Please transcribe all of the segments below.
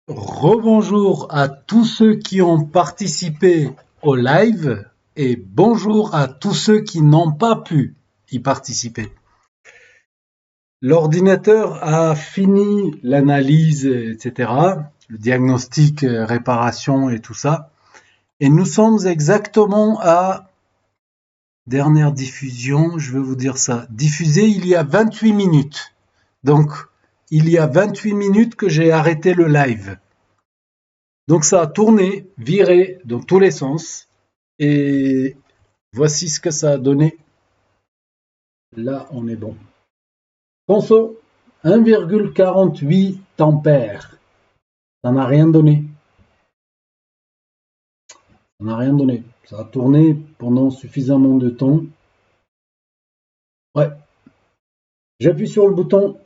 Rebonjour à tous ceux qui ont participé au live et bonjour à tous ceux qui n'ont pas pu y participer. L'ordinateur a fini l'analyse, etc., le diagnostic, réparation et tout ça. Et nous sommes exactement à dernière diffusion, je vais vous dire ça, diffusé il y a 28 minutes. Donc, il y a 28 minutes que j'ai arrêté le live. Donc ça a tourné, viré dans tous les sens. Et voici ce que ça a donné. Là, on est bon. Conso, 1,48 ampères. Ça n'a rien donné. Ça n'a rien donné. Ça a tourné pendant suffisamment de temps. Ouais. J'appuie sur le bouton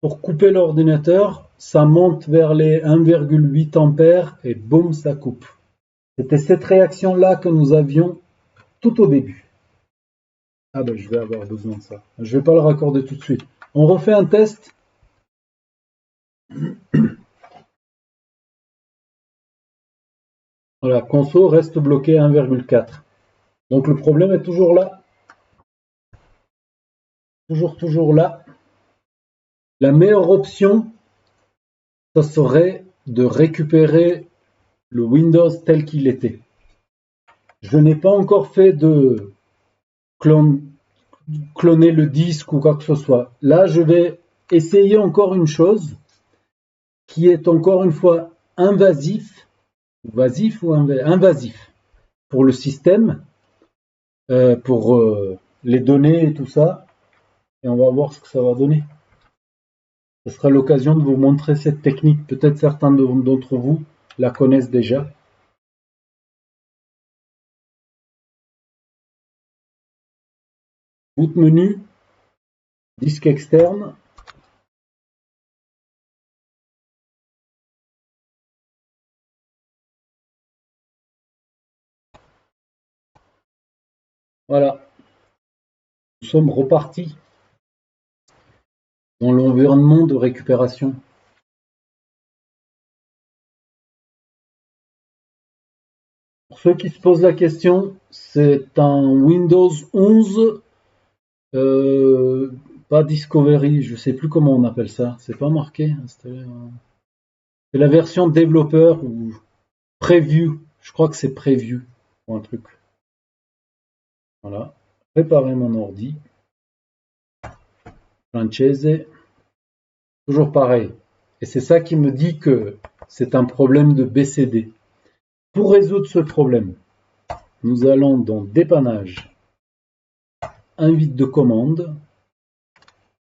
pour couper l'ordinateur. Ça monte vers les 1,8 ampères et boum, ça coupe. C'était cette réaction-là que nous avions tout au début. Ah ben je vais avoir besoin de ça. Je vais pas le raccorder tout de suite. On refait un test. Voilà, conso reste bloqué à 1,4. Donc le problème est toujours là. Toujours là. La meilleure option, ça serait de récupérer le Windows tel qu'il était. Je n'ai pas encore fait de cloner le disque ou quoi que ce soit. Là, je vais essayer encore une chose qui est encore une fois invasif pour le système, pour les données et tout ça. Et on va voir ce que ça va donner. Ce sera l'occasion de vous montrer cette technique. Peut-être certains d'entre vous la connaissent déjà. Boot menu, disque externe. Voilà, nous sommes repartis dans l'environnement de récupération. Pour ceux qui se posent la question, c'est un Windows 11, euh, pas Discovery, je ne sais plus comment on appelle ça, c'est pas marqué. C'est la version développeur ou Preview, je crois que c'est Preview ou un truc. Voilà, préparer mon ordi. Francese, toujours pareil. Et c'est ça qui me dit que c'est un problème de BCD. Pour résoudre ce problème, nous allons dans Dépannage, Invite de commande,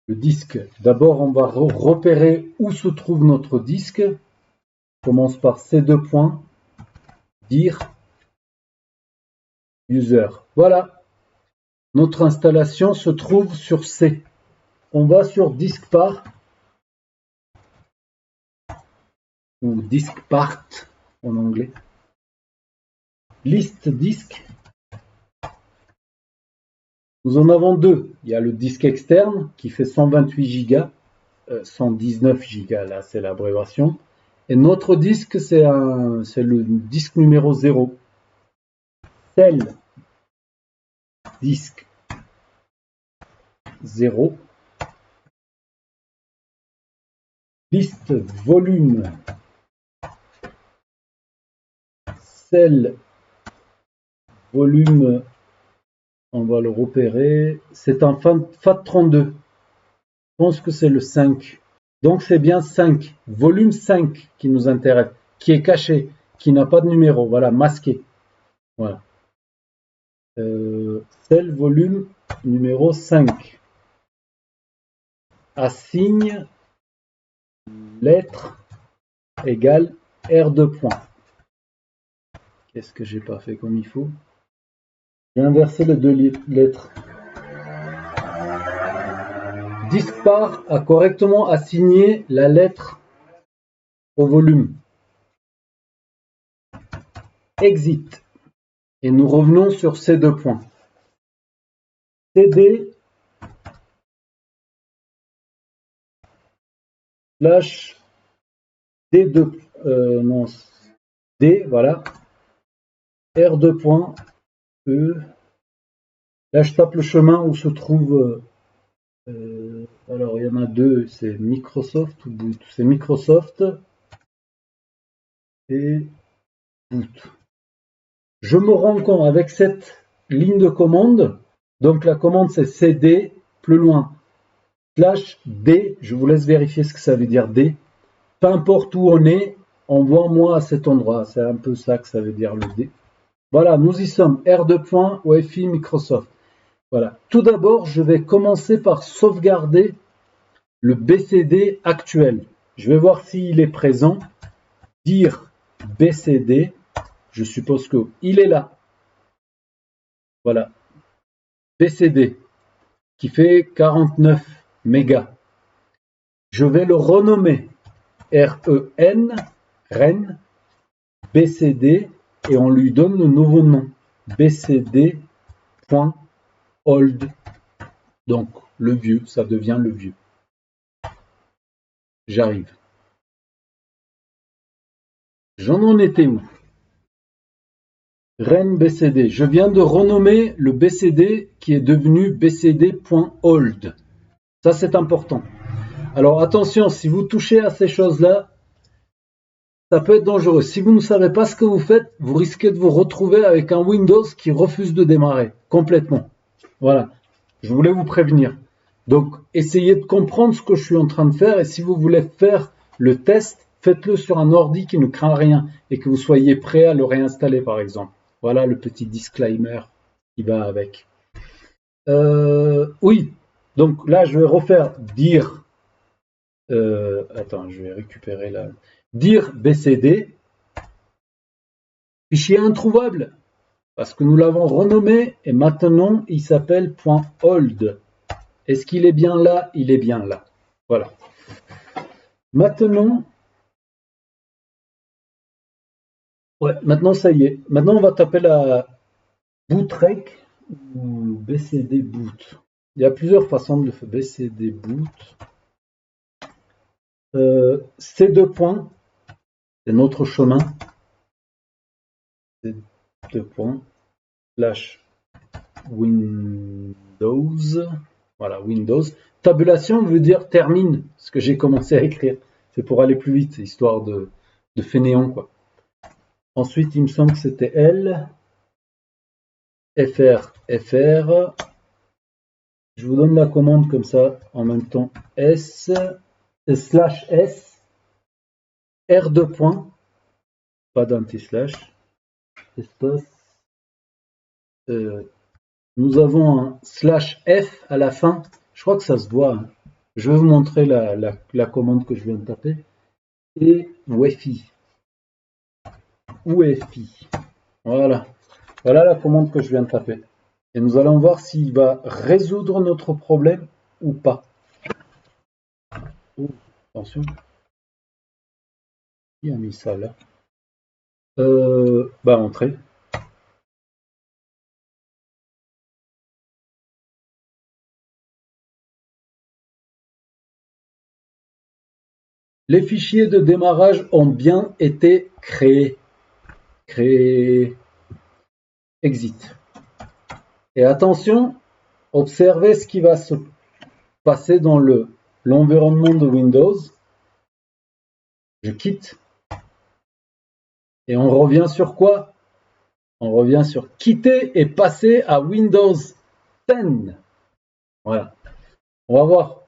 le disque. D'abord, on va repérer où se trouve notre disque. On commence par ces deux points, dire user. Voilà, notre installation se trouve sur C. On va sur disque part ou disque part en anglais. Liste disque. Nous en avons deux. Il y a le disque externe qui fait 128 Go, 119 Go, là c'est l'abréviation. Et notre disque, c'est le disque numéro 0. Tel disque 0. Liste volume. Cell volume, on va le repérer. C'est un FAT32. Je pense que c'est le 5. Donc c'est bien 5. Volume 5 qui nous intéresse, qui est caché, qui n'a pas de numéro. Voilà, masqué. Voilà. Cell volume numéro 5. Assigne lettre égale R2 point. Qu'est-ce que j'ai pas fait comme il faut? J'ai inversé les deux lettres. Dispar a correctement assigné la lettre au volume. Exit. Et nous revenons sur ces deux points. CD slash D2, non, D, voilà, R2 point, E. Là, je tape le chemin où se trouve, alors il y en a deux, c'est Microsoft ou Boot. C'est Microsoft et Boot. Je me rends compte avec cette ligne de commande, donc la commande c'est cd, plus loin, slash D, je vous laisse vérifier ce que ça veut dire D. Peu importe où on est, envoie-moi à cet endroit. C'est un peu ça que ça veut dire le D. Voilà, nous y sommes. R2. UEFI Microsoft. Voilà. Tout d'abord, je vais commencer par sauvegarder le BCD actuel. Je vais voir s'il est présent. Dire BCD. Je suppose qu'il est là. Voilà. BCD qui fait 49 mégas. Je vais le renommer REN, BCD, et on lui donne le nouveau nom, bcd.old. Donc, le vieux, ça devient le vieux. J'arrive. J'en étais où? REN BCD. Je viens de renommer le BCD qui est devenu bcd.old. Ça, c'est important. Alors, attention, si vous touchez à ces choses-là, ça peut être dangereux. Si vous ne savez pas ce que vous faites, vous risquez de vous retrouver avec un Windows qui refuse de démarrer complètement. Voilà, je voulais vous prévenir. Donc, essayez de comprendre ce que je suis en train de faire et si vous voulez faire le test, faites-le sur un ordi qui ne craint rien et que vous soyez prêt à le réinstaller par exemple. Voilà le petit disclaimer qui va avec. Oui, donc là je vais refaire dire. Attends, je vais récupérer là. Dire BCD, fichier introuvable, parce que nous l'avons renommé et maintenant il s'appelle .old. Est-ce qu'il est bien là? Il est bien là. Voilà. Maintenant, maintenant ça y est. Maintenant on va taper la bootrec ou bcd boot. Il y a plusieurs façons de le faire. Bcd boot. C2 points, c'est notre chemin. C2 points, slash Windows. Voilà, Windows. Tabulation veut dire termine ce que j'ai commencé à écrire. C'est pour aller plus vite, histoire de fainéant, quoi. Ensuite, il me semble que c'était L. FR. Je vous donne la commande comme ça en même temps. S. Slash S. R2 points. Pas d'anti-slash. Espace. Nous avons un slash F à la fin. Je crois que ça se voit. Hein. Je vais vous montrer la commande que je viens de taper. Et UEFI. UEFI. Voilà. Voilà la commande que je viens de taper. Et nous allons voir s'il va résoudre notre problème ou pas. Oh, attention. Qui a mis ça là? Entrée. Les fichiers de démarrage ont bien été créés. Exit. Et attention, observez ce qui va se passer dans l'environnement de Windows. Je quitte. Et on revient sur quoi? On revient sur quitter et passer à Windows 10. Voilà. On va voir.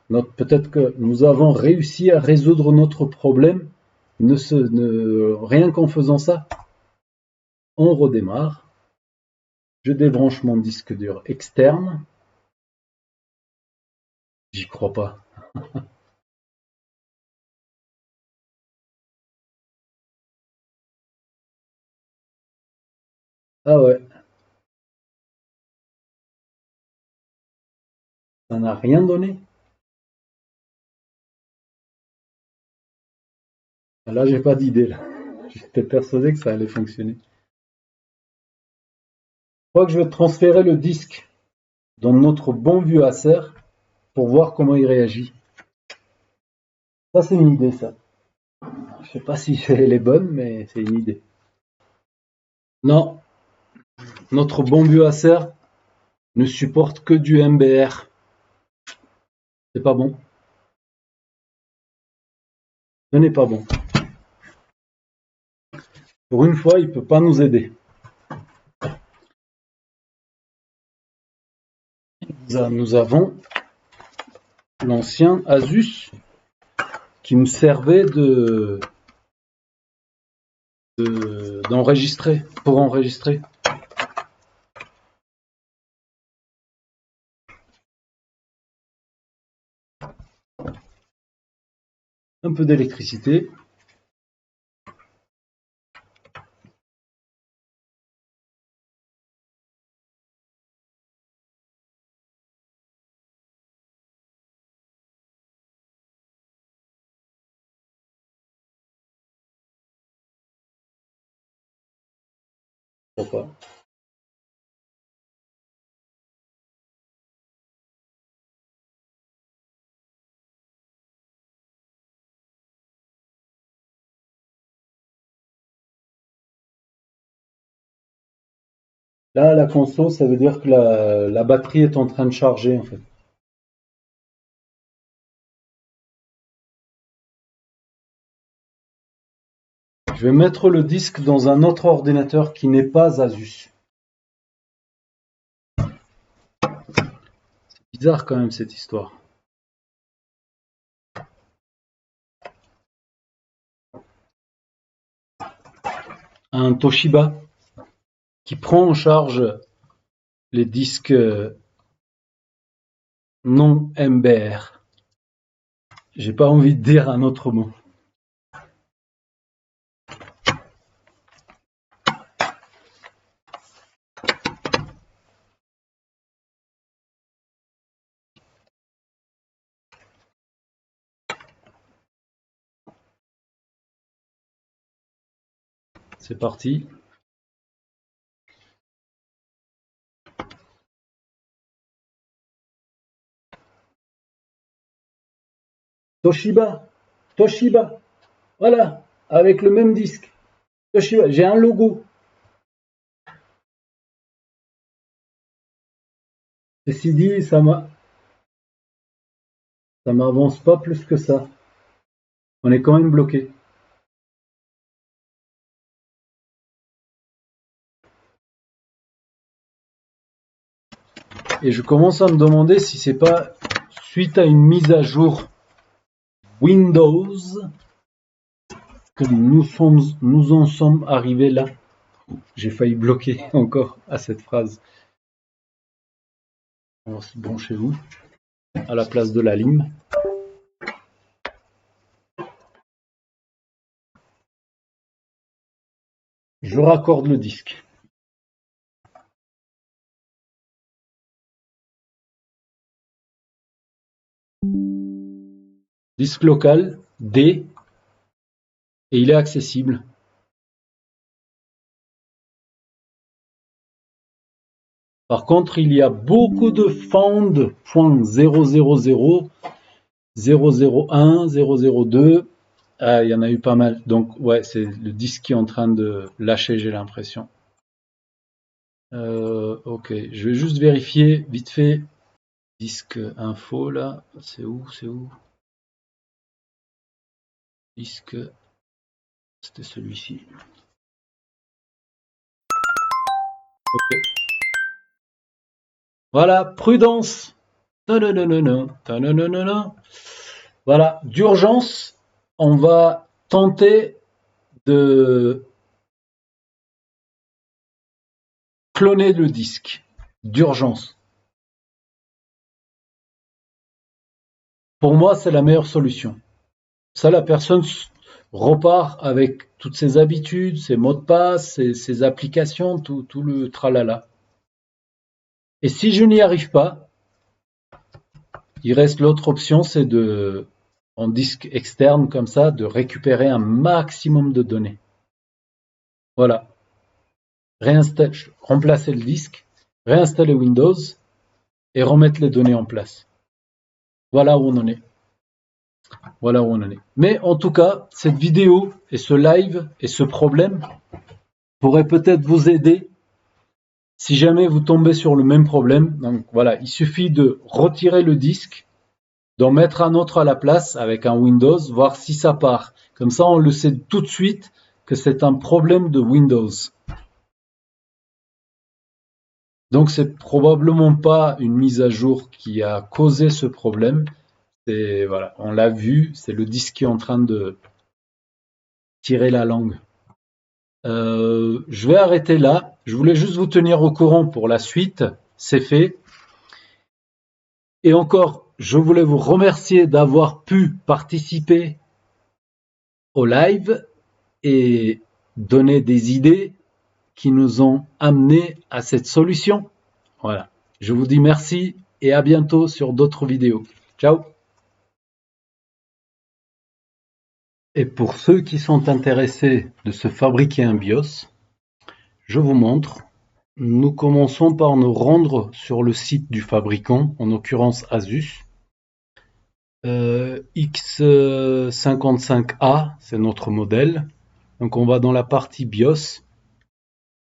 Peut-être que nous avons réussi à résoudre notre problème. Rien qu'en faisant ça. On redémarre. Je débranche mon disque dur externe. J'y crois pas. Ah ouais. Ça n'a rien donné. Là, j'ai pas d'idée. Là. J'étais persuadé que ça allait fonctionner. Je crois que je vais transférer le disque dans notre bon vieux Acer pour voir comment il réagit. Ça, c'est une idée, ça. Je sais pas si elle est bonne, mais c'est une idée. Non, notre bon vieux Acer ne supporte que du MBR. C'est pas bon. Ce n'est pas bon. Pour une fois, il peut pas nous aider. Nous avons l'ancien Asus qui nous servait d'enregistrer, pour enregistrer. Un peu d'électricité. Pourquoi pas. Là, la console, ça veut dire que la batterie est en train de charger, en fait. Je vais mettre le disque dans un autre ordinateur qui n'est pas Asus. C'est bizarre quand même cette histoire. Un Toshiba qui prend en charge les disques non MBR. J'ai pas envie de dire un autre mot. C'est parti. Toshiba, Toshiba, voilà, avec le même disque. Toshiba, j'ai un logo. Ceci dit, ça m'avance pas plus que ça. On est quand même bloqué. Et je commence à me demander si c'est pas suite à une mise à jour Windows que nous en sommes arrivés là. J'ai failli bloquer encore à cette phrase. Alors c'est bon chez vous, à la place de la lime. Je raccorde le disque. Disque local D et il est accessible. Par contre, il y a beaucoup de found.000, 001, 002. Ah, il y en a eu pas mal. Donc, ouais, c'est le disque qui est en train de lâcher, j'ai l'impression. Ok, je vais juste vérifier vite fait. Disque info, là. C'est où? Disque. C'était celui-ci. Ok. Voilà, prudence. Voilà, d'urgence, on va tenter de cloner le disque. D'urgence. Pour moi, c'est la meilleure solution. Ça, la personne repart avec toutes ses habitudes, ses mots de passe, ses applications, tout le tralala. Et si je n'y arrive pas, il reste l'autre option, c'est de, en disque externe comme ça, de récupérer un maximum de données. Voilà. Remplacer le disque, réinstaller Windows et remettre les données en place. Voilà où on en est. Voilà où on en est. Mais en tout cas, cette vidéo et ce live et ce problème pourraient peut-être vous aider si jamais vous tombez sur le même problème. Donc voilà, il suffit de retirer le disque, d'en mettre un autre à la place avec un Windows, voir si ça part. Comme ça, on le sait tout de suite que c'est un problème de Windows. Donc c'est probablement pas une mise à jour qui a causé ce problème. C'est voilà, on l'a vu, c'est le disque qui est en train de tirer la langue. Je vais arrêter là. Je voulais juste vous tenir au courant pour la suite. C'est fait. Et encore, je voulais vous remercier d'avoir pu participer au live et donner des idées qui nous ont amenés à cette solution. Voilà. Je vous dis merci et à bientôt sur d'autres vidéos. Ciao. Et pour ceux qui sont intéressés de se fabriquer un BIOS, je vous montre. Nous commençons par nous rendre sur le site du fabricant, en l'occurrence Asus. X55A, c'est notre modèle. Donc on va dans la partie BIOS.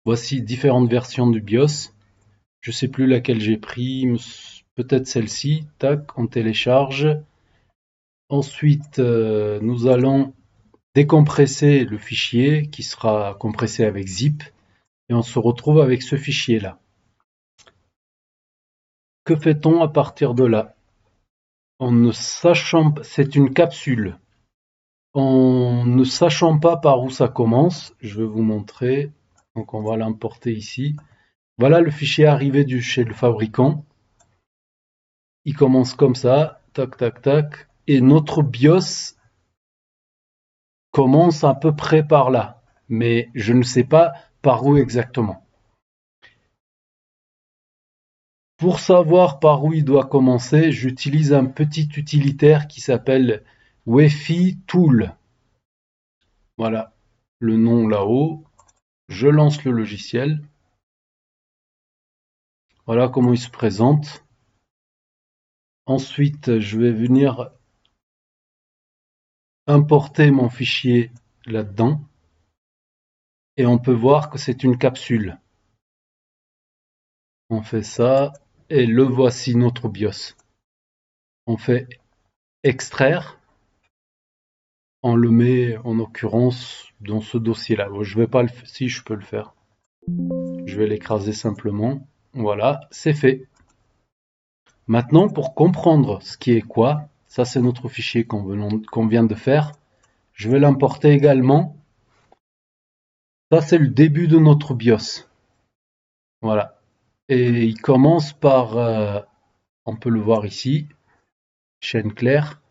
Voici différentes versions du BIOS. Je ne sais plus laquelle j'ai pris, peut-être celle-ci. Tac, on télécharge. Ensuite, nous allons décompresser le fichier qui sera compressé avec zip. Et on se retrouve avec ce fichier-là. Que fait-on à partir de là? En ne sachant, c'est une capsule. En ne sachant pas par où ça commence, je vais vous montrer. Donc on va l'importer ici. Voilà le fichier arrivé chez le fabricant. Il commence comme ça, tac tac tac. Et notre BIOS commence à peu près par là. Mais je ne sais pas par où exactement. Pour savoir par où il doit commencer, j'utilise un petit utilitaire qui s'appelle Wi-Fi Tool. Voilà le nom là-haut. Je lance le logiciel. Voilà comment il se présente. Ensuite, je vais venir importer mon fichier là-dedans. Et on peut voir que c'est une capsule. On fait ça et le voici notre BIOS. On fait extraire. On le met en l'occurrence dans ce dossier-là. Je vais pas le faire. Si je peux le faire. Je vais l'écraser simplement. Voilà, c'est fait. Maintenant, pour comprendre ce qui est quoi, ça c'est notre fichier qu'on vient de faire. Je vais l'importer également. Ça c'est le début de notre BIOS. Voilà. Et il commence par, on peut le voir ici, chaîne claire.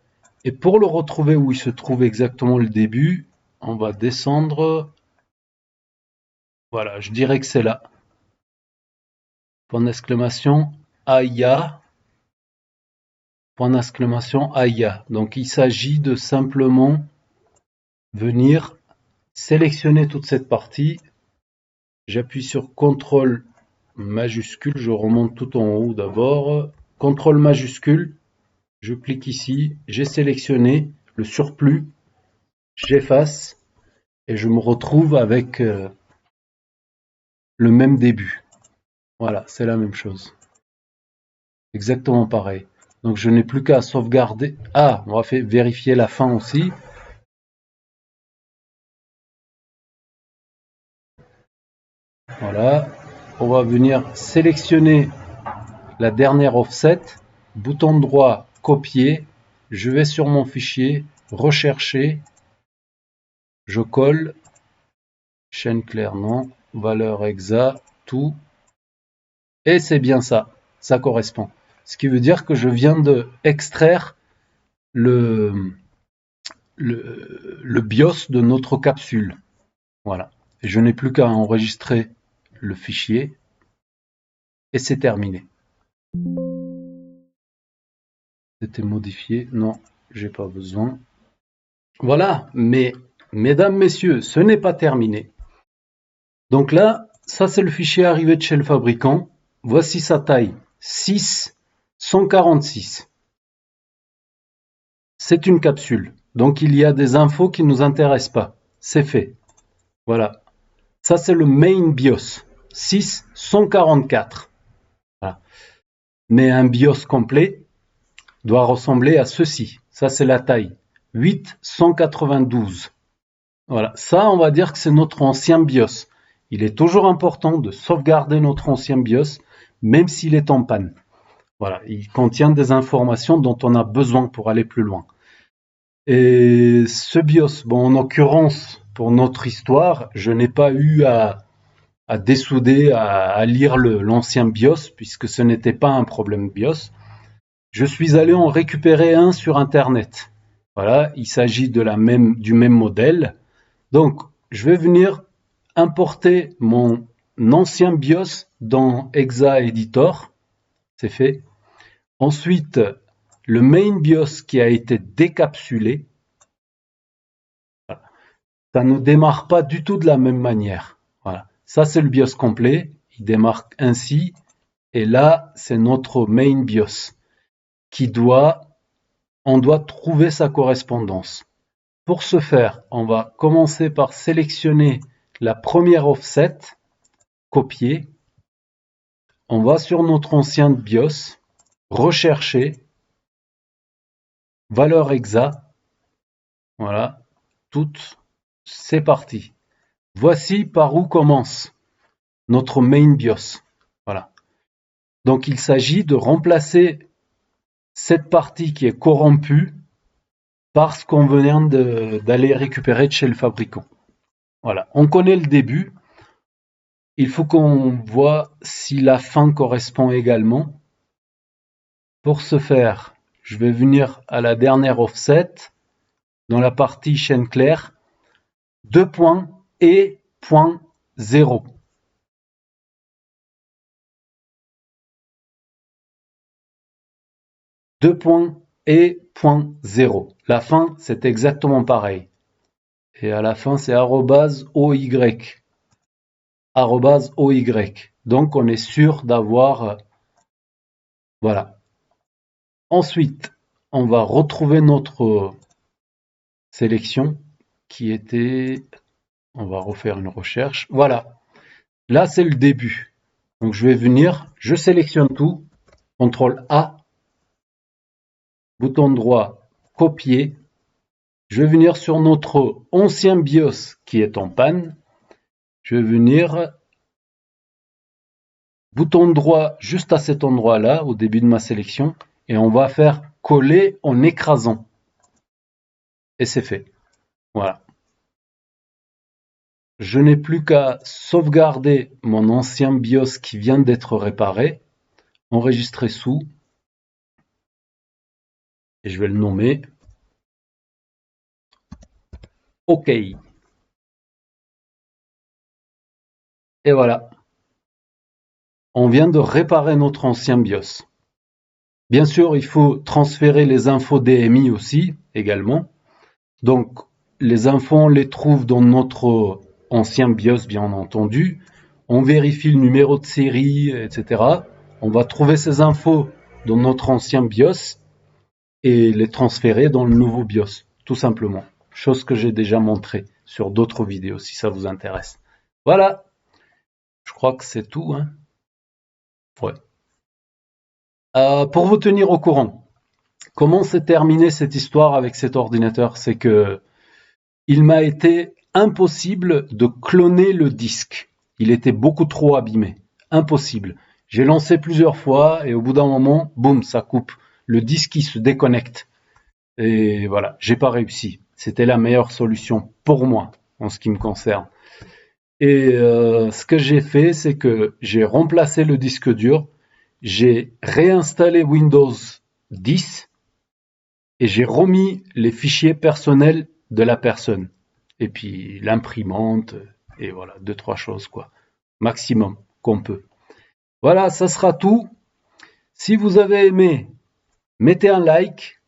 Et pour le retrouver où il se trouve exactement le début, on va descendre. Voilà, je dirais que c'est là. Point d'exclamation, AIA. Point d'exclamation, AIA. Donc il s'agit de simplement venir sélectionner toute cette partie. J'appuie sur CTRL majuscule, je remonte tout en haut d'abord. CTRL majuscule, je clique ici, j'ai sélectionné le surplus, j'efface et je me retrouve avec le même début. Voilà, c'est la même chose. Exactement pareil. Donc je n'ai plus qu'à sauvegarder. Ah, on va vérifier la fin aussi. Voilà. On va venir sélectionner la dernière offset. Bouton droit, copier. Je vais sur mon fichier, rechercher. Je colle. Chaîne claire, non. Valeur exa, tout. Et c'est bien ça. Ça correspond. Ce qui veut dire que je viens de extraire le BIOS de notre capsule. Voilà. Et je n'ai plus qu'à enregistrer le fichier. Et c'est terminé. C'était modifié. Non, j'ai pas besoin. Voilà. Mais, mesdames, messieurs, ce n'est pas terminé. Donc là, ça c'est le fichier arrivé de chez le fabricant. Voici sa taille. 6, 146. c'est une capsule. Donc il y a des infos qui ne nous intéressent pas. C'est fait. Voilà. Ça, c'est le main BIOS. 644. Voilà. Mais un BIOS complet doit ressembler à ceci. Ça, c'est la taille. 892. Voilà. Ça, on va dire que c'est notre ancien BIOS. Il est toujours important de sauvegarder notre ancien BIOS, même s'il est en panne. Voilà. Il contient des informations dont on a besoin pour aller plus loin. Et ce BIOS, bon, en l'occurrence, pour notre histoire, je n'ai pas eu à dessouder, à lire l'ancien BIOS, puisque ce n'était pas un problème BIOS. Je suis allé en récupérer un sur Internet. Voilà, il s'agit du même modèle. Donc, je vais venir importer mon ancien BIOS dans ExaEditor. C'est fait. Ensuite, le main BIOS qui a été décapsulé. Ça ne démarre pas du tout de la même manière. Voilà. Ça, c'est le BIOS complet. Il démarre ainsi. Et là, c'est notre main BIOS on doit trouver sa correspondance. Pour ce faire, on va commencer par sélectionner la première offset, copier. On va sur notre ancien BIOS, rechercher, valeur exa. Voilà, toutes, c'est parti. Voici par où commence notre main BIOS. Voilà. Donc il s'agit de remplacer cette partie qui est corrompue par ce qu'on vient d'aller récupérer de chez le fabricant. Voilà, on connaît le début. Il faut qu'on voit si la fin correspond également. Pour ce faire, je vais venir à la dernière offset, dans la partie chaîne claire, 2.E.0. E.0. La fin, c'est exactement pareil. Et à la fin, c'est @OY. @OY. Donc, on est sûr d'avoir... voilà. Ensuite, on va retrouver notre sélection qui était... On va refaire une recherche. Voilà. Là, c'est le début. Donc, je vais venir, je sélectionne tout. CTRL A. Bouton droit, copier. Je vais venir sur notre ancien BIOS qui est en panne. Je vais venir, bouton droit juste à cet endroit-là, au début de ma sélection. Et on va faire coller en écrasant. Et c'est fait. Voilà. Je n'ai plus qu'à sauvegarder mon ancien BIOS qui vient d'être réparé. Enregistrer sous. Et je vais le nommer. OK. Et voilà. On vient de réparer notre ancien BIOS. Bien sûr, il faut transférer les infos DMI aussi, également. Donc, les infos, on les trouve dans notre ancien BIOS, bien entendu. On vérifie le numéro de série, etc. On va trouver ces infos dans notre ancien BIOS et les transférer dans le nouveau BIOS, tout simplement. Chose que j'ai déjà montré sur d'autres vidéos, si ça vous intéresse. Voilà. Je crois que c'est tout, hein. Ouais. Pour vous tenir au courant, comment s'est terminée cette histoire avec cet ordinateur? C'est que il m'a été impossible de cloner le disque. Il était beaucoup trop abîmé. Impossible. J'ai lancé plusieurs fois et au bout d'un moment, boum, ça coupe. Le disque il se déconnecte. Et voilà, j'ai pas réussi. C'était la meilleure solution pour moi en ce qui me concerne. Et ce que j'ai fait, c'est que j'ai remplacé le disque dur, j'ai réinstallé Windows 10 et j'ai remis les fichiers personnels de la personne. Et puis l'imprimante, et voilà, 2-3 choses quoi. Maximum qu'on peut. Voilà, ça sera tout. Si vous avez aimé, mettez un like.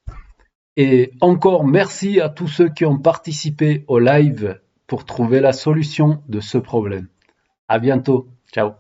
Et encore merci à tous ceux qui ont participé au live pour trouver la solution de ce problème. À bientôt. Ciao.